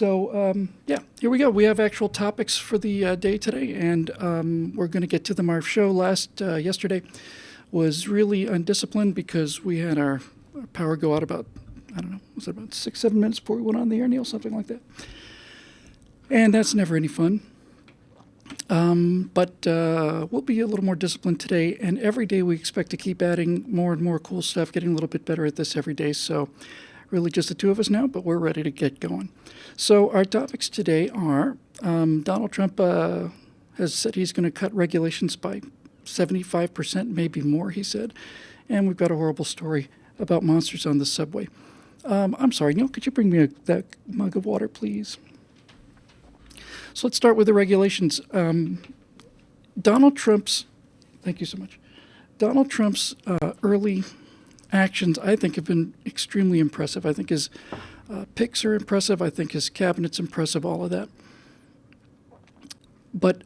Yeah, here we go. We have actual topics for the day today, and we're going to get to them. Our show yesterday was really undisciplined because we had our power go out about, I don't know, was it about 6-7 minutes before we went on the air, Neil? Something like that. And that's never any fun. But we'll be a little more disciplined today, and every day we expect to keep adding more and more cool stuff, getting a little bit better at this every day. So really just the two of us now, but we're ready to get going. So our topics today are Donald Trump has said he's going to cut regulations by 75%, maybe more, he said. And we've got a horrible story about monsters on the subway. I'm sorry, Neil, could you bring me that mug of water, please? So let's start with the regulations. Donald Trump's, thank you so much. Donald Trump's early actions, I think, have been extremely impressive. I think his picks are impressive. I think his cabinet's impressive, all of that. But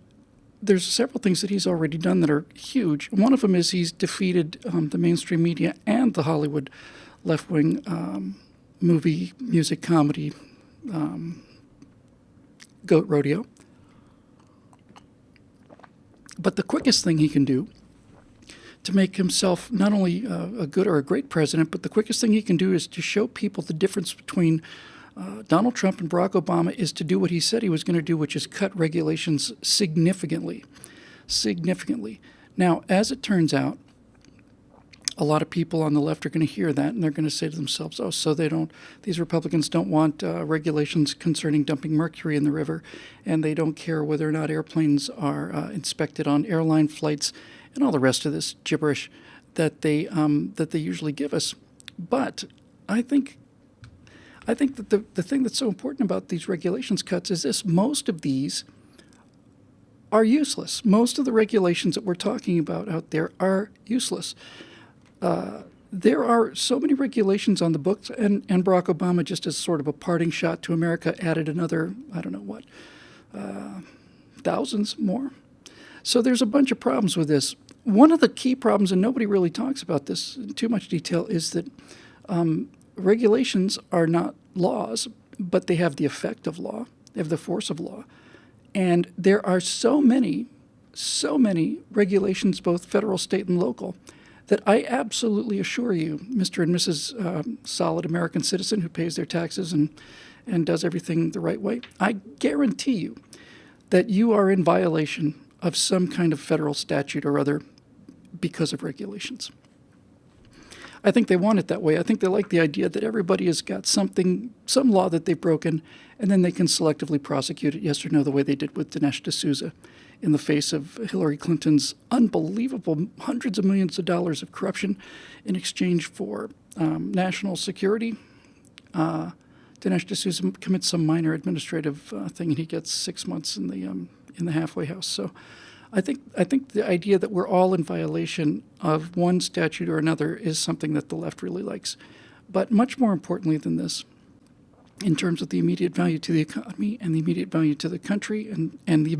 there's several things that he's already done that are huge. One of them is he's defeated the mainstream media and the Hollywood left-wing movie, music, comedy, goat rodeo. But the quickest thing he can do to make himself not only a good or a great president, but the quickest thing he can do is to show people the difference between Donald Trump and Barack Obama is to do what he said he was going to do, which is cut regulations significantly. Significantly. Now, as it turns out, a lot of people on the left are going to hear that, and they're going to say to themselves, oh, so these Republicans don't want regulations concerning dumping mercury in the river, and they don't care whether or not airplanes are inspected on airline flights and all the rest of this gibberish that they usually give us. But I think that the thing that's so important about these regulations cuts is this: most of these are useless. Most of the regulations that we're talking about out there are useless. There are so many regulations on the books, and Barack Obama, just as sort of a parting shot to America, added another, I don't know what, thousands more. So there's a bunch of problems with this. One of the key problems, and nobody really talks about this in too much detail, is that regulations are not laws, but they have the effect of law. They have the force of law. And there are so many regulations, both federal, state, and local, that I absolutely assure you, Mr. and Mrs. Solid American citizen who pays their taxes and does everything the right way, I guarantee you that you are in violation of some kind of federal statute or other because of regulations. I think they want it that way. I think they like the idea that everybody has got some law that they've broken, and then they can selectively prosecute it, yes or no, the way they did with Dinesh D'Souza in the face of Hillary Clinton's unbelievable hundreds of millions of dollars of corruption in exchange for national security. Dinesh D'Souza commits some minor administrative thing, and he gets 6 months in the halfway house. So I think the idea that we're all in violation of one statute or another is something that the left really likes. But much more importantly than this, in terms of the immediate value to the economy and the immediate value to the country and the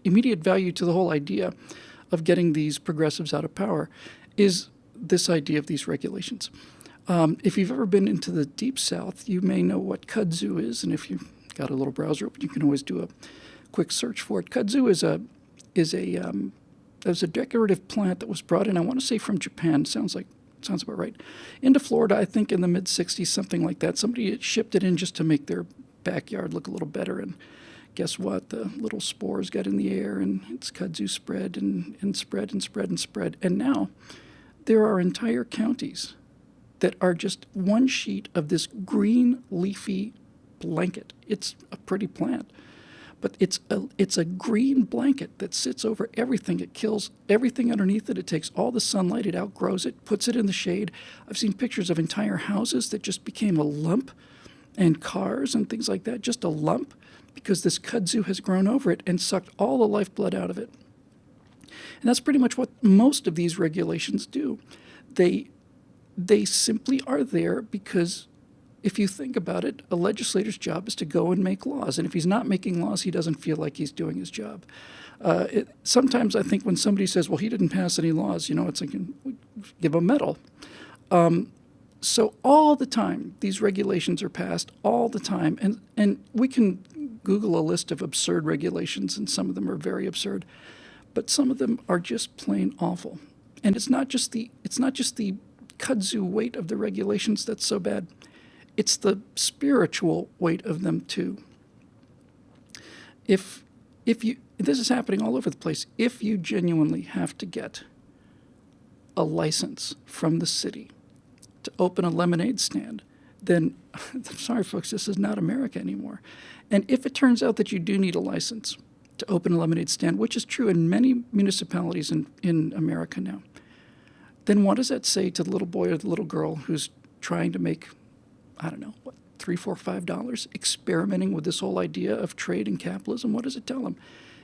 immediate value to the whole idea of getting these progressives out of power, is this idea of these regulations. If you've ever been into the Deep South, you may know what kudzu is, and if you've got a little browser open, you can always do a quick search for it. Kudzu is a decorative plant that was brought in, I want to say from Japan, sounds about right, into Florida, I think in the mid-'60s, something like that. Somebody shipped it in just to make their backyard look a little better, and guess what? The little spores got in the air, and its kudzu spread and spread and spread and spread. And now there are entire counties that are just one sheet of this green leafy blanket. It's a pretty plant, but it's a green blanket that sits over everything. It kills everything underneath it. It takes all the sunlight. It outgrows it, puts it in the shade. I've seen pictures of entire houses that just became a lump, and cars and things like that, just a lump, because this kudzu has grown over it and sucked all the lifeblood out of it. And that's pretty much what most of these regulations do. They simply are there because, if you think about it, a legislator's job is to go and make laws. And if he's not making laws, he doesn't feel like he's doing his job. Sometimes I think when somebody says, well, he didn't pass any laws, it's like, give him a medal. So all the time, these regulations are passed all the time, and we can Google a list of absurd regulations, and some of them are very absurd, but some of them are just plain awful. And it's not just the kudzu weight of the regulations that's so bad. It's the spiritual weight of them too. If you this is happening all over the place. If you genuinely have to get a license from the city to open a lemonade stand, then I'm sorry, folks, this is not America anymore. And if it turns out that you do need a license to open a lemonade stand, which is true in many municipalities in America now, then what does that say to the little boy or the little girl who's trying to make, I don't know, what, $3, $4, $5, experimenting with this whole idea of trade and capitalism? What does it tell them?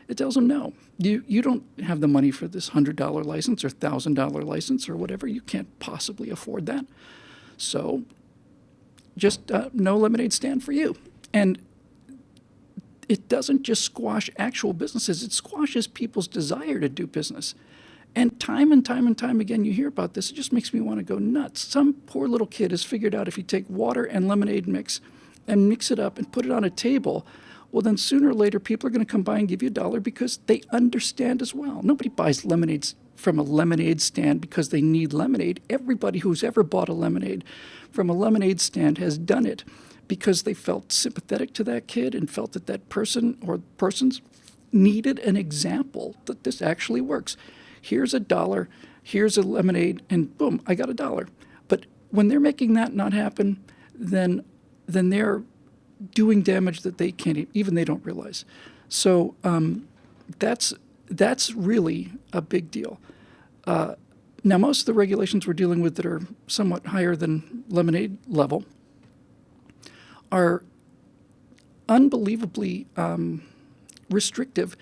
It tells them, no, you don't have the money for this $100 license or $1,000 license or whatever. You can't possibly afford that. So just no lemonade stand for you. And it doesn't just squash actual businesses, it squashes people's desire to do business. And time again, you hear about this. It just makes me want to go nuts. Some poor little kid has figured out if you take water and lemonade mix and mix it up and put it on a table, well, then sooner or later, people are going to come by and give you $1 because they understand as well. Nobody buys lemonades from a lemonade stand because they need lemonade. Everybody who's ever bought a lemonade from a lemonade stand has done it because they felt sympathetic to that kid and felt that that person or persons needed an example that this actually works. Here's $1, here's a lemonade, and boom, I got $1. But when they're making that not happen, then they're doing damage that they can't even they don't realize. So that's really a big deal. Now, most of the regulations we're dealing with that are somewhat higher than lemonade level are unbelievably restrictive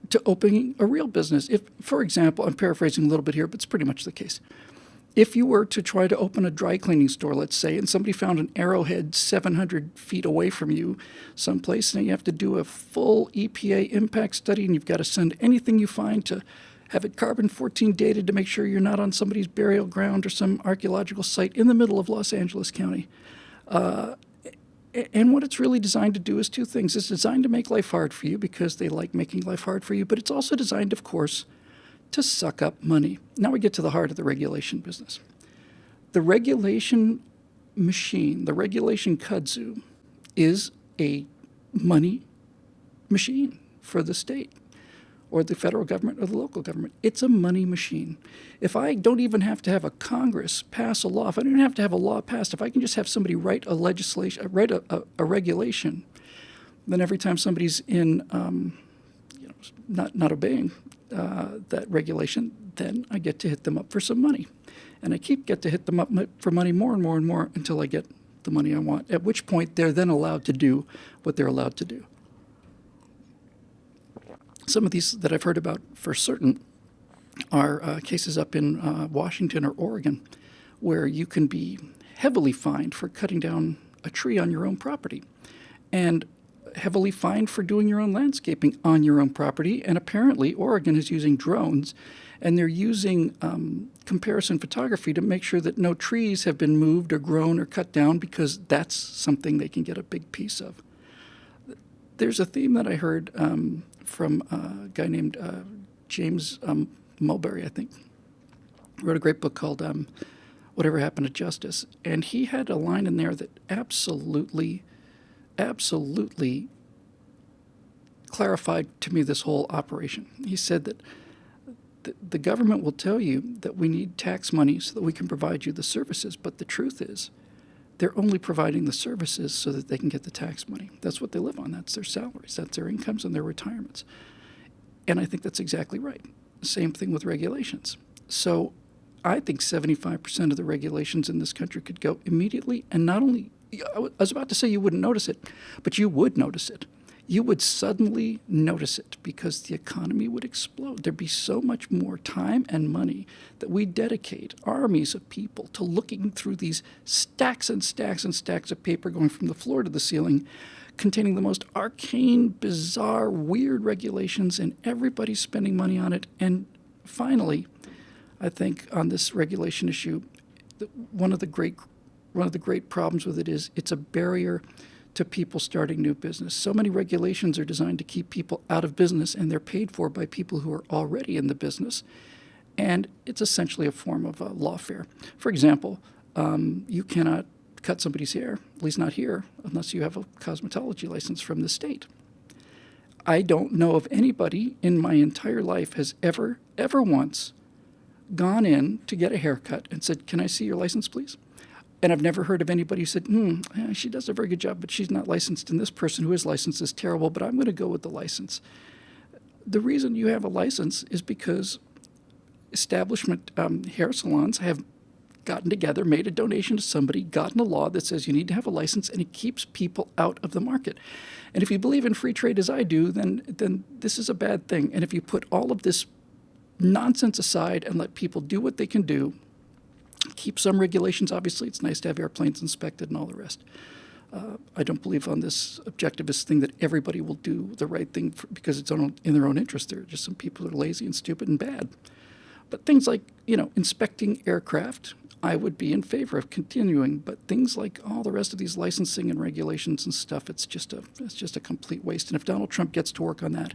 to opening a real business. If, for example, I'm paraphrasing a little bit here, but it's pretty much the case. If you were to try to open a dry cleaning store, let's say, and somebody found an arrowhead 700 feet away from you someplace, and you have to do a full EPA impact study, and you've got to send anything you find to have it carbon-14 dated to make sure you're not on somebody's burial ground or some archaeological site in the middle of Los Angeles County. And what it's really designed to do is two things. It's designed to make life hard for you because they like making life hard for you, but it's also designed, of course, to suck up money. Now we get to the heart of the regulation business. The regulation machine, the regulation kudzu, is a money machine for the state or the federal government or the local government. It's a money machine. If I don't even have to have a Congress pass a law, if I don't even have to have a law passed, if I can just have somebody write a legislation, write a regulation, then every time somebody's in, not obeying that regulation, then I get to hit them up for some money. And I get to hit them up for money more and more and more until I get the money I want, at which point they're then allowed to do what they're allowed to do. Some of these that I've heard about for certain are cases up in Washington or Oregon where you can be heavily fined for cutting down a tree on your own property and heavily fined for doing your own landscaping on your own property. And apparently Oregon is using drones, and they're using comparison photography to make sure that no trees have been moved or grown or cut down because that's something they can get a big piece of. There's a theme that I heard from a guy named James Mulberry, I think. He wrote a great book called Whatever Happened to Justice. And he had a line in there that absolutely clarified to me this whole operation. He said that the government will tell you that we need tax money so that we can provide you the services, but the truth is they're only providing the services so that they can get the tax money. That's what they live on. That's their salaries. That's their incomes and their retirements. And I think that's exactly right. Same thing with regulations. So I think 75% of the regulations in this country could go immediately, and not only, I was about to say you wouldn't notice it, but you would notice it. You would suddenly notice it because the economy would explode. There'd be so much more time and money that we dedicate armies of people to looking through these stacks and stacks and stacks of paper going from the floor to the ceiling, containing the most arcane, bizarre, weird regulations, and everybody's spending money on it. And finally, I think on this regulation issue, one of the great one of the great problems with it is it's a barrier to people starting new business. So many regulations are designed to keep people out of business, and they're paid for by people who are already in the business. And it's essentially a form of lawfare. For example, you cannot cut somebody's hair, at least not here, unless you have a cosmetology license from the state. I don't know of anybody in my entire life has ever once gone in to get a haircut and said, "Can I see your license, please?" And I've never heard of anybody who said, yeah, she does a very good job, but she's not licensed, and this person who is licensed is terrible, but I'm going to go with the license. The reason you have a license is because establishment hair salons have gotten together, made a donation to somebody, gotten a law that says you need to have a license, and it keeps people out of the market. And if you believe in free trade as I do, then this is a bad thing. And if you put all of this nonsense aside and let people do what they can do, keep some regulations. Obviously, it's nice to have airplanes inspected and all the rest. I don't believe on this objectivist thing that everybody will do the right thing because it's in their own interest. There are just some people who are lazy and stupid and bad. But things like, inspecting aircraft, I would be in favor of continuing. But things like all the rest of these licensing and regulations and stuff, it's just a complete waste. And if Donald Trump gets to work on that,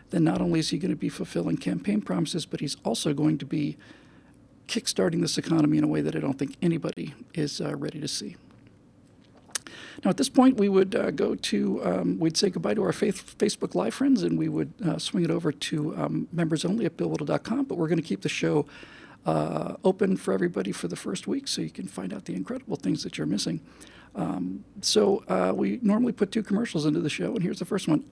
then not only is he going to be fulfilling campaign promises, but he's also going to be kickstarting this economy in a way that I don't think anybody is ready to see. Now, at this point, we would we'd say goodbye to our Facebook Live friends, and we would swing it over to members only at BillWhittle.com. But we're going to keep the show open for everybody for the first week, so you can find out the incredible things that you're missing. So we normally put 2 commercials into the show, and here's the first one.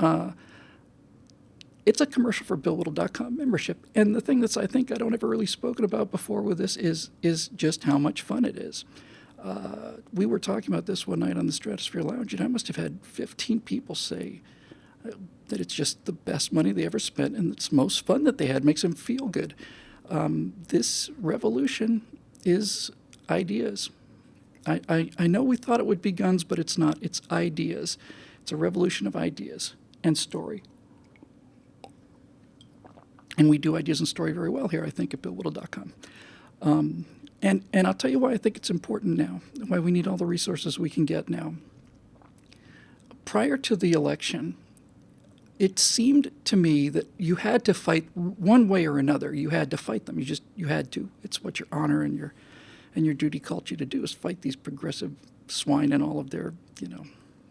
It's a commercial for BillWhittle.com membership. And the thing I think I don't ever really spoken about before with this is just how much fun it is. We were talking about this one night on the Stratosphere Lounge, and I must have had 15 people say that it's just the best money they ever spent and it's most fun that they had, makes them feel good. This revolution is ideas. I know we thought it would be guns, but it's not. It's ideas. It's a revolution of ideas and story. And we do ideas and story very well here, I think, at BillWhittle.com. And I'll tell you why I think it's important now, why we need all the resources we can get now. Prior to the election, it seemed to me that you had to fight one way or another. You had to fight them. You had to. It's what your honor and your duty called you to do, is fight these progressive swine and all of their,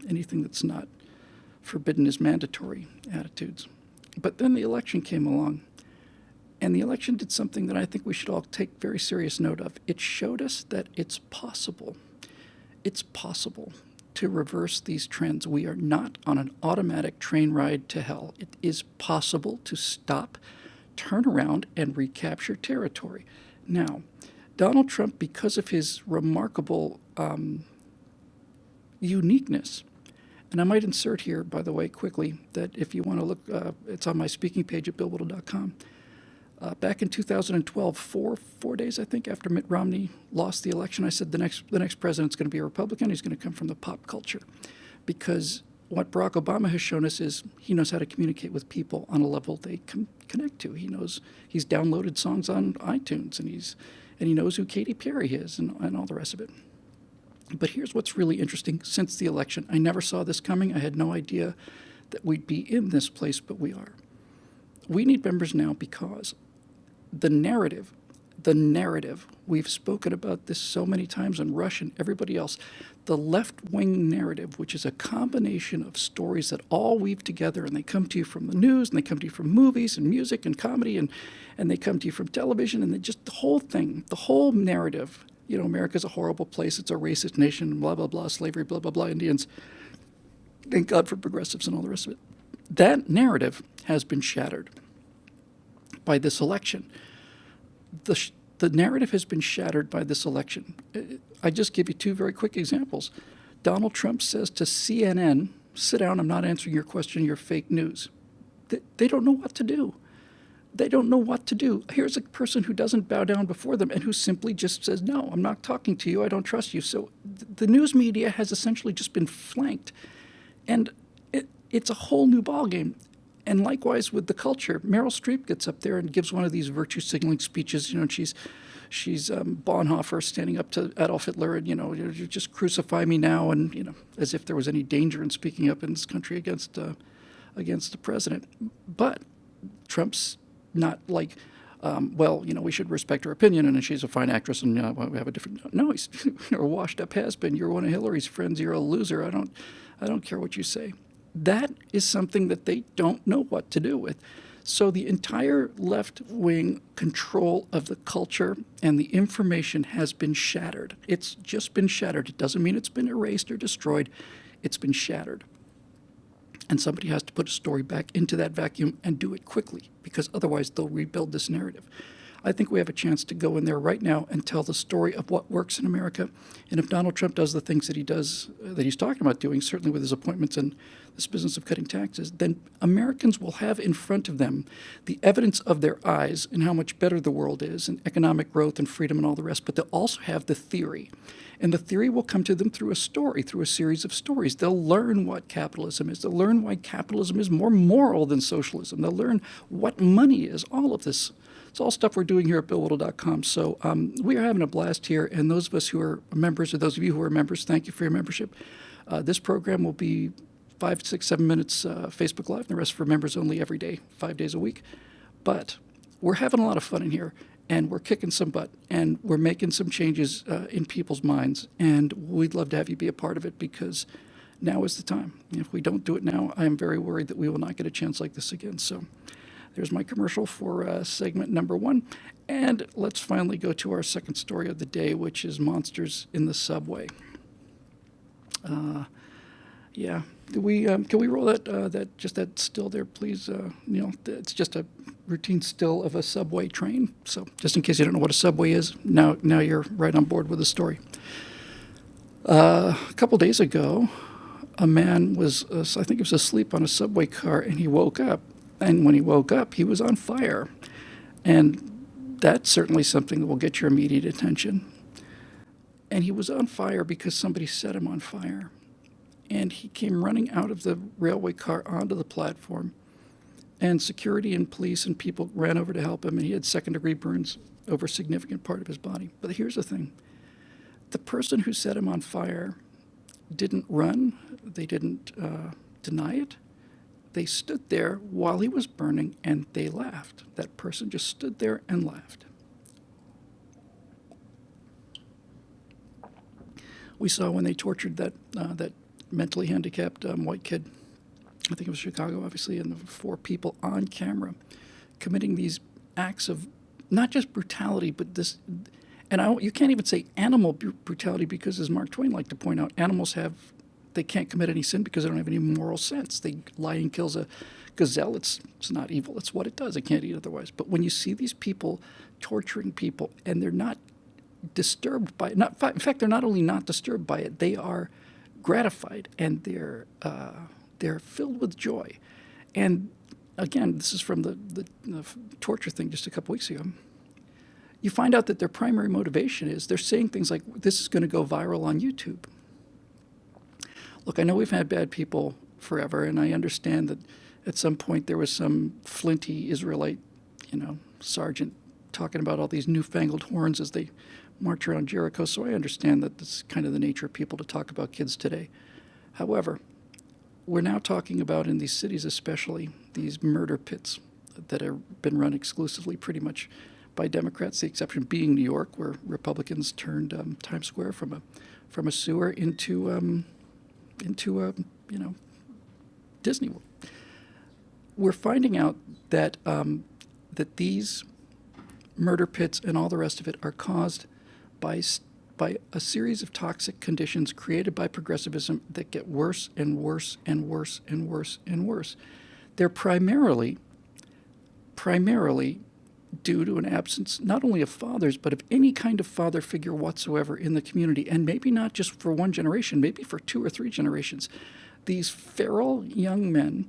anything that's not forbidden is mandatory attitudes. But then the election came along. And the election did something that I think we should all take very serious note of. It showed us that it's possible. It's possible to reverse these trends. We are not on an automatic train ride to hell. It is possible to stop, turn around, and recapture territory. Now, Donald Trump, because of his remarkable uniqueness, and I might insert here, by the way, quickly, that if you want to look, it's on my speaking page at BillWhittle.com. Back in 2012, four days, I think, after Mitt Romney lost the election, I said the next president's going to be a Republican. He's going to come from the pop culture. Because what Barack Obama has shown us is he knows how to communicate with people on a level they can connect to. He knows he's downloaded songs on iTunes, and he knows who Katy Perry is and all the rest of it. But here's what's really interesting. Since the election, I never saw this coming. I had no idea that we'd be in this place, but we are. We need members now because the narrative, we've spoken about this so many times in Rush and everybody else, the left-wing narrative, which is a combination of stories that all weave together, and they come to you from the news, and they come to you from movies and music and comedy, and they come to you from television, and just the whole thing, the whole narrative, America's a horrible place, it's a racist nation, blah, blah, blah, slavery, blah, blah, blah, Indians. Thank God for progressives and all the rest of it. That narrative has been shattered by this election. The narrative has been shattered by this election. I just give you 2 very quick examples. Donald Trump says to CNN, "Sit down, I'm not answering your question, you're fake news." They don't know what to do. They don't know what to do. Here's a person who doesn't bow down before them and who simply just says, "No, I'm not talking to you, I don't trust you." So the news media has essentially just been flanked. And it's a whole new ballgame. And likewise with the culture, Meryl Streep gets up there and gives one of these virtue signaling speeches. And she's Bonhoeffer standing up to Adolf Hitler and, you just crucify me now, and, as if there was any danger in speaking up in this country against the president. But Trump's not like, we should respect her opinion, and she's a fine actress, and we have a different. No, he's a washed-up has-been. You're one of Hillary's friends. You're a loser. I don't care what you say. That is something that they don't know what to do with. So the entire left-wing control of the culture and the information has been shattered. It's just been shattered. It doesn't mean it's been erased or destroyed. It's been shattered. And somebody has to put a story back into that vacuum and do it quickly, because otherwise they'll rebuild this narrative. I think we have a chance to go in there right now and tell the story of what works in America. And if Donald Trump does the things that he does, that he's talking about doing, certainly with his appointments and this business of cutting taxes, then Americans will have in front of them the evidence of their eyes and how much better the world is, and economic growth and freedom and all the rest. But they'll also have the theory. And the theory will come to them through a story, through a series of stories. They'll learn what capitalism is. They'll learn why capitalism is more moral than socialism. They'll learn what money is, all of this. It's all stuff we're doing here at BillWhittle.com. So we are having a blast here. And those of us who are members, or those of you who are members, thank you for your membership. This program will be 5, 6, 7 minutes Facebook Live, and the rest for members only every day, 5 days a week. But we're having a lot of fun in here, and we're kicking some butt, and we're making some changes in people's minds. And we'd love to have you be a part of it, because now is the time. If we don't do it now, I am very worried that we will not get a chance like this again. So there's my commercial for segment number 1. And let's finally go to our second story of the day, which is monsters in the subway. Yeah. Can we roll that still there, please? It's just a routine still of a subway train. So just in case you don't know what a subway is, now you're right on board with the story. A couple days ago, a man was, I think he was asleep on a subway car, and he woke up. And when he woke up, he was on fire. And that's certainly something that will get your immediate attention. And he was on fire because somebody set him on fire. And he came running out of the railway car onto the platform. And security and police and people ran over to help him, and he had second-degree burns over a significant part of his body. But here's the thing. The person who set him on fire didn't run. They didn't deny it. They stood there while he was burning, and they laughed. That person just stood there and laughed. We saw when they tortured that mentally handicapped white kid, I think it was Chicago, obviously, and the 4 people on camera committing these acts of not just brutality, but this, and you can't even say animal brutality, because, as Mark Twain liked to point out, animals they can't commit any sin because they don't have any moral sense. The lion kills a gazelle. It's not evil. It's what it does. It can't eat otherwise. But when you see these people torturing people, and they're not disturbed by it, in fact, they're not only not disturbed by it, they are gratified, and they're filled with joy. And again, this is from the torture thing just a couple weeks ago. You find out that their primary motivation is they're saying things like, this is going to go viral on YouTube. Look, I know we've had bad people forever, and I understand that at some point there was some flinty Israelite, sergeant talking about all these newfangled horns as they march around Jericho. So I understand that this is kind of the nature of people to talk about kids today. However, we're now talking about, in these cities especially, these murder pits that have been run exclusively pretty much by Democrats, the exception being New York, where Republicans turned Times Square from a sewer into Disney World. We're finding out that that these murder pits and all the rest of it are caused by a series of toxic conditions created by progressivism that get worse and worse and worse and worse and worse. They're primarily due to an absence not only of fathers, but of any kind of father figure whatsoever in the community, and maybe not just for one generation, maybe for 2 or 3 generations. These feral young men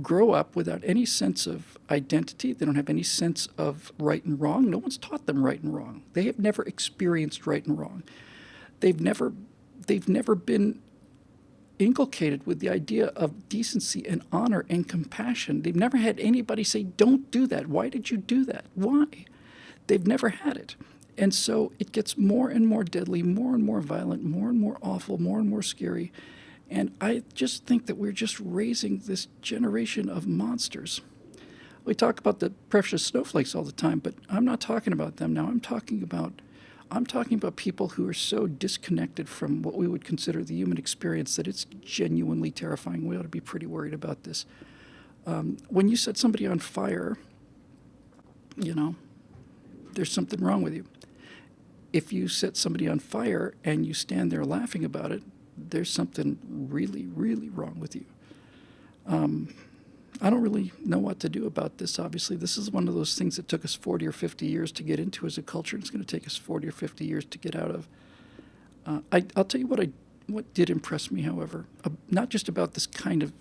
grow up without any sense of identity. They don't have any sense of right and wrong. No one's taught them right and wrong. They have never experienced right and wrong. They've never been inculcated with the idea of decency and honor and compassion. They've never had anybody say, don't do that. Why did you do that? Why? They've never had it. And so it gets more and more deadly, more and more violent, more and more awful, more and more scary. And I just think that we're just raising this generation of monsters. We talk about the precious snowflakes all the time, but I'm not talking about them now. I'm talking about people who are so disconnected from what we would consider the human experience that it's genuinely terrifying. We ought to be pretty worried about this. When you set somebody on fire, you know, there's something wrong with you. If you set somebody on fire and you stand there laughing about it, there's something really, really wrong with you. I don't really know what to do about this, obviously. This is one of those things that took us 40 or 50 years to get into as a culture, and it's going to take us 40 or 50 years to get out of. I'll tell you what did impress me, however, not just about this kind of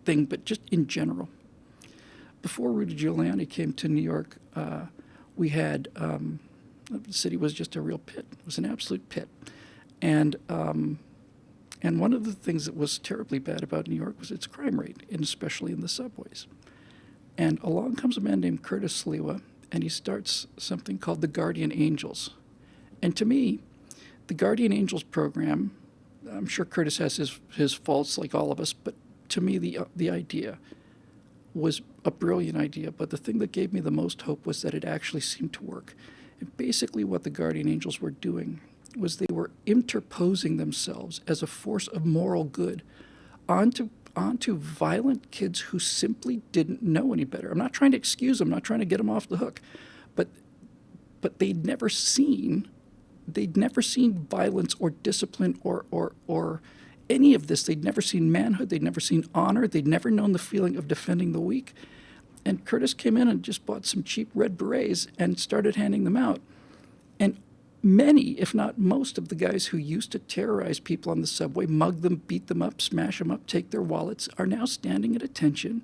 thing, but just in general. Before Rudy Giuliani came to New York, we had the city was just a real pit. It was an absolute pit, and and one of the things that was terribly bad about New York was its crime rate, and especially in the subways. And along comes a man named Curtis Sliwa, and he starts something called the Guardian Angels. And to me, the Guardian Angels program, I'm sure Curtis has his faults like all of us, but to me, the idea was a brilliant idea. But the thing that gave me the most hope was that it actually seemed to work. And basically, what the Guardian Angels were doing was they were interposing themselves as a force of moral good onto violent kids who simply didn't know any better. I'm not trying to excuse them, I'm not trying to get them off the hook, but they'd never seen violence or discipline or any of this. They'd never seen manhood, they'd never seen honor, they'd never known the feeling of defending the weak. And Curtis came in and just bought some cheap red berets and started handing them out. And many, if not most, of the guys who used to terrorize people on the subway, mug them, beat them up, smash them up, take their wallets, are now standing at attention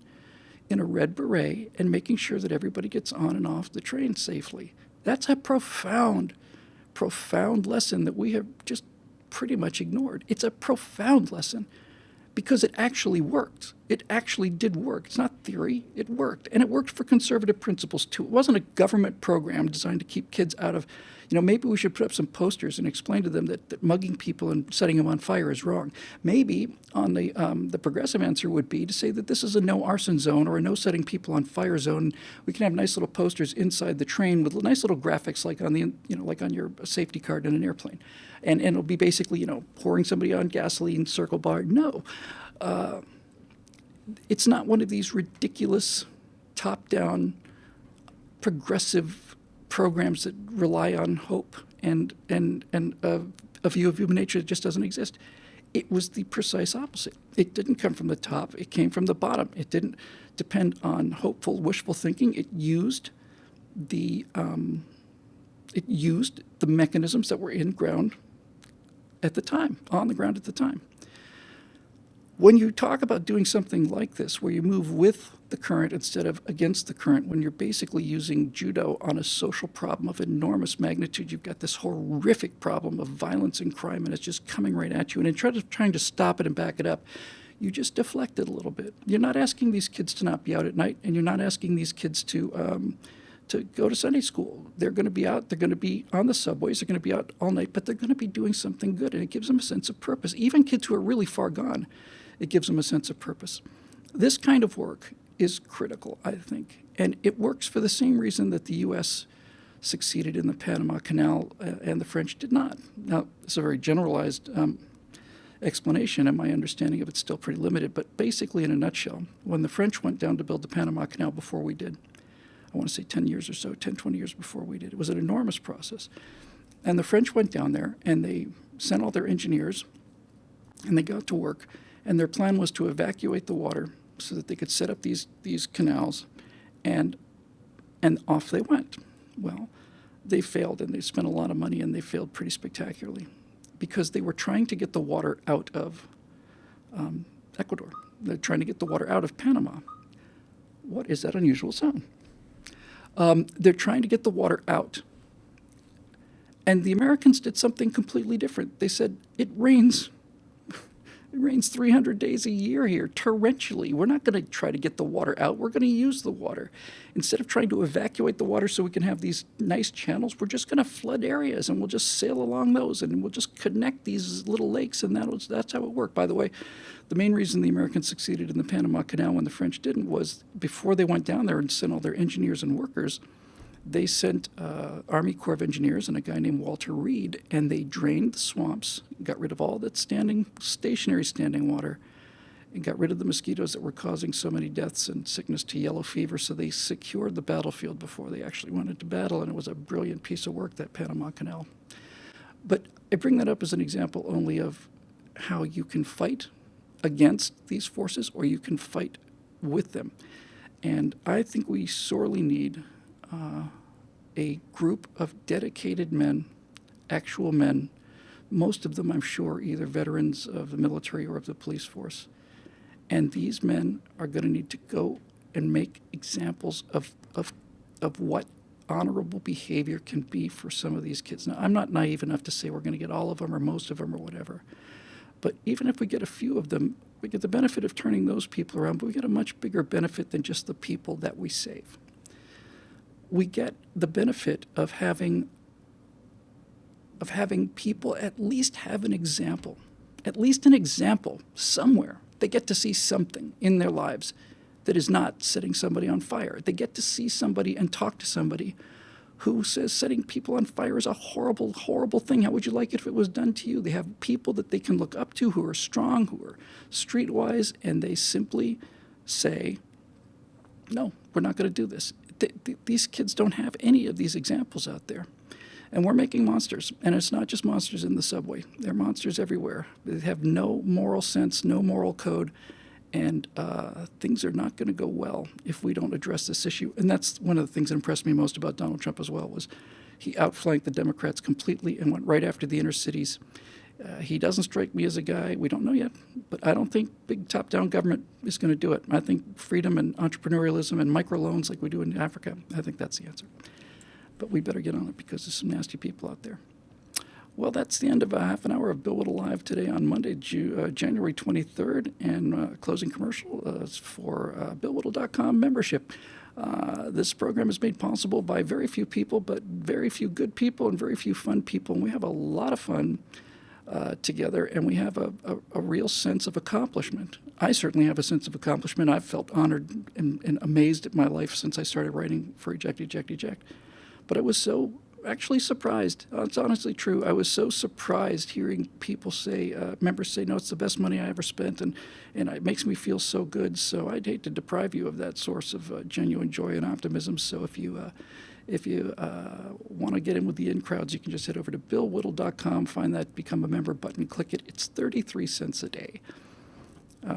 in a red beret and making sure that everybody gets on and off the train safely. That's a profound, profound lesson that we have just pretty much ignored. It's a profound lesson because it actually worked. It actually did work. It's not theory, it worked. And it worked for conservative principles too. It wasn't a government program designed to keep kids out of, maybe we should put up some posters and explain to them that mugging people and setting them on fire is wrong. Maybe on the progressive answer would be to say that this is a no arson zone or a no setting people on fire zone. We can have nice little posters inside the train with nice little graphics like on your safety card in an airplane. And it'll be basically, pouring somebody on gasoline, circle bar. No. It's not one of these ridiculous top-down progressive programs that rely on hope and a view of human nature that just doesn't exist. It was the precise opposite. It didn't come from the top. It came from the bottom. It didn't depend on hopeful, wishful thinking. It used the mechanisms that were on the ground at the time. When you talk about doing something like this, where you move with the current instead of against the current, when you're basically using judo on a social problem of enormous magnitude, you've got this horrific problem of violence and crime, and it's just coming right at you. And instead of trying to stop it and back it up, you just deflect it a little bit. You're not asking these kids to not be out at night, and you're not asking these kids to go to Sunday school. They're going to be out. They're going to be on the subways. They're going to be out all night, but they're going to be doing something good, and it gives them a sense of purpose. Even kids who are really far gone, it gives them a sense of purpose. This kind of work is critical, I think, and it works for the same reason that the U.S. succeeded in the Panama Canal and the French did not. Now, it's a very generalized explanation, and my understanding of it's still pretty limited, but basically in a nutshell, when the French went down to build the Panama Canal before we did, I want to say 10 years or so, 10, 20 years before we did, it was an enormous process. And the French went down there, and they sent all their engineers, and they got to work, and their plan was to evacuate the water so that they could set up these canals, and off they went. Well, they failed, and they spent a lot of money, and they failed pretty spectacularly because they were trying to get the water out of Ecuador. They're trying to get the water out of Panama. What is that unusual sound? They're trying to get the water out. And the Americans did something completely different. They said, it rains. It rains 300 days a year here, torrentially. We're not going to try to get the water out. We're going to use the water. Instead of trying to evacuate the water so we can have these nice channels, we're just going to flood areas and we'll just sail along those and we'll just connect these little lakes, and that's how it worked. By the way, the main reason the Americans succeeded in the Panama Canal when the French didn't was before they went down there and sent all their engineers and workers, they sent Army Corps of Engineers and a guy named Walter Reed, and they drained the swamps, got rid of all that stationary standing water, and got rid of the mosquitoes that were causing so many deaths and sickness to yellow fever. So they secured the battlefield before they actually went into battle, and it was a brilliant piece of work, that Panama Canal. But I bring that up as an example only of how you can fight against these forces or you can fight with them. And I think we sorely need a group of dedicated men, actual men, most of them, I'm sure, either veterans of the military or of the police force. And these men are going to need to go and make examples of what honorable behavior can be for some of these kids. Now, I'm not naive enough to say we're going to get all of them or most of them or whatever. But even if we get a few of them, we get the benefit of turning those people around, but we get a much bigger benefit than just the people that we save. We get the benefit of having people at least have an example somewhere. They get to see something in their lives that is not setting somebody on fire. They get to see somebody and talk to somebody who says setting people on fire is a horrible, horrible thing. How would you like it if it was done to you? They have people that they can look up to who are strong, who are streetwise, and they simply say, no, we're not going to do this. These kids don't have any of these examples out there. And we're making monsters. And it's not just monsters in the subway. They're monsters everywhere. They have no moral sense, no moral code. And things are not going to go well if we don't address this issue. And that's one of the things that impressed me most about Donald Trump as well, was he outflanked the Democrats completely and went right after the inner cities. He doesn't strike me as a guy, we don't know yet, but I don't think big top-down government is going to do it. I think freedom and entrepreneurialism and microloans like we do in Africa, I think that's the answer. But we better get on it because there's some nasty people out there. Well, that's the end of a half an hour of Bill Whittle Live today on Monday, January 23rd, and closing commercial is for BillWhittle.com membership. This program is made possible by very few people, but very few good people and very few fun people, and we have a lot of fun together, and we have a real sense of accomplishment. I certainly have a sense of accomplishment. I've felt honored and amazed at my life since I started writing for Eject, Eject, Eject. But I was so actually surprised. It's honestly true. I was so surprised hearing people say, members say, no, it's the best money I ever spent, and it makes me feel so good. So I'd hate to deprive you of that source of genuine joy and optimism. So if you want to get in with the in crowds, you can just head over to BillWhittle.com, find that Become a Member button, click it. It's 33 cents a day.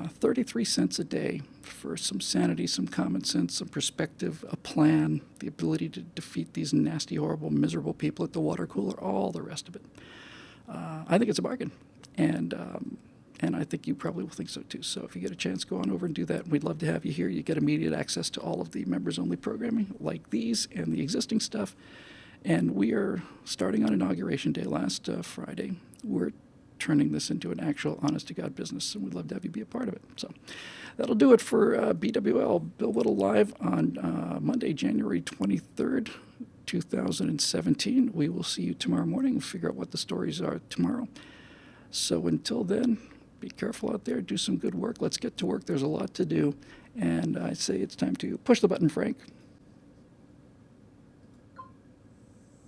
33 cents a day for some sanity, some common sense, some perspective, a plan, the ability to defeat these nasty, horrible, miserable people at the water cooler, all the rest of it. I think it's a bargain, and I think you probably will think so too. So if you get a chance, go on over and do that. We'd love to have you here. You get immediate access to all of the members-only programming like these and the existing stuff. And we are starting on Inauguration Day last Friday. We're turning this into an actual honest-to-God business, and we'd love to have you be a part of it. So that'll do it for BWL, Bill Whittle Live on Monday, January 23rd, 2017. We will see you tomorrow morning and figure out what the stories are tomorrow. So until then, be careful out there, do some good work. Let's get to work. There's a lot to do. And I say it's time to push the button, Frank.